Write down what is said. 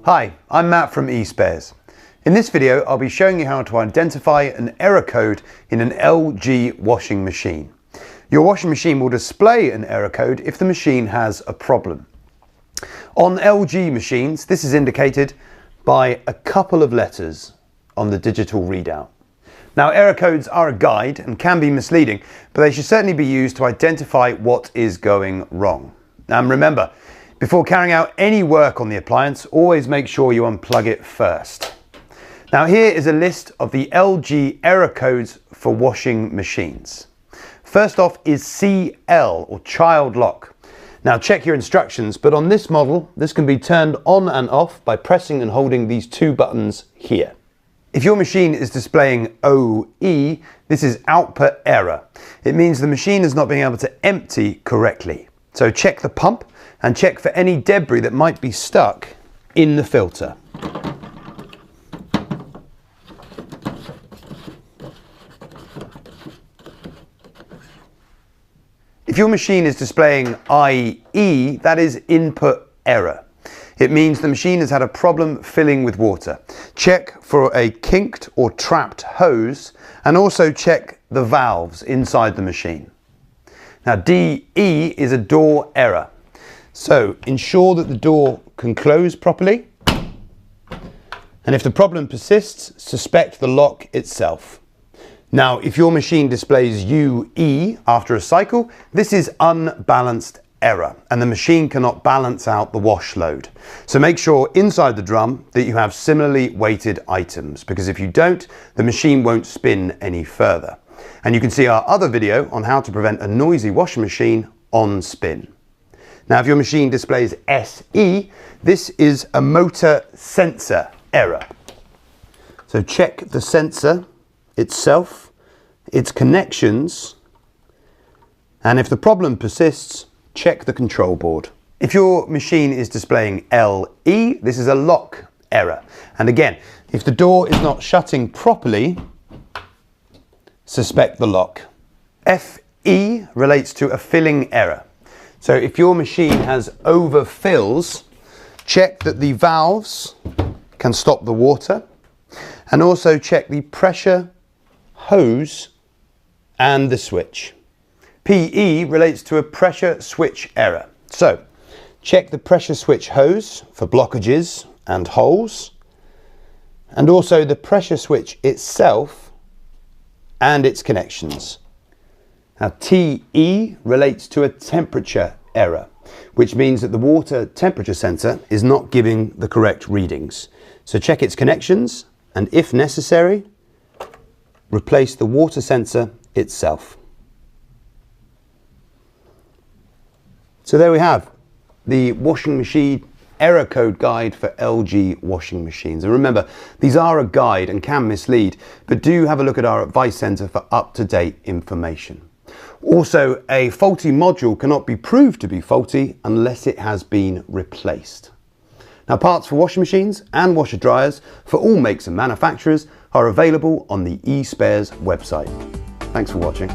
Hi, I'm Matt from eSpares. In this video, I'll be showing you how to identify an error code in an LG washing machine. Your washing machine will display an error code if the machine has a problem. On LG machines, this is indicated by a couple of letters on the digital readout. Now, error codes are a guide and can be misleading, but they should certainly be used to identify what is going wrong. And remember, before carrying out any work on the appliance, always make sure you unplug it first. Now, here is a list of the LG error codes for washing machines. First off is CL, or child lock. Now, check your instructions, but on this model, this can be turned on and off by pressing and holding these two buttons here. If your machine is displaying OE, this is output error. It means the machine is not being able to empty correctly. So check the pump and check for any debris that might be stuck in the filter. If your machine is displaying IE, that is input error. It means the machine has had a problem filling with water. Check for a kinked or trapped hose and also check the valves inside the machine. Now, DE is a door error. So ensure that the door can close properly. And if the problem persists, suspect the lock itself. Now, if your machine displays UE after a cycle, this is unbalanced error and the machine cannot balance out the wash load. So make sure inside the drum that you have similarly weighted items, because if you don't, the machine won't spin any further. And you can see our other video on how to prevent a noisy washing machine on spin. Now, if your machine displays SE, this is a motor sensor error. So check the sensor itself, its connections, and if the problem persists, check the control board. If your machine is displaying LE, this is a lock error. And again, if the door is not shutting properly, suspect the lock. FE relates to a filling error. So if your machine has overfills, check that the valves can stop the water, and also check the pressure hose and the switch. PE relates to a pressure switch error. So check the pressure switch hose for blockages and holes, and also the pressure switch itself and its connections. Now, TE relates to a temperature error, which means that the water temperature sensor is not giving the correct readings. So check its connections and, if necessary, replace the water sensor itself. So there we have the washing machine error code guide for LG washing machines. And remember, these are a guide and can mislead, but do have a look at our advice center for up-to-date information. Also, a faulty module cannot be proved to be faulty unless it has been replaced. Now, parts for washing machines and washer dryers for all makes and manufacturers are available on the eSpares website. Thanks for watching.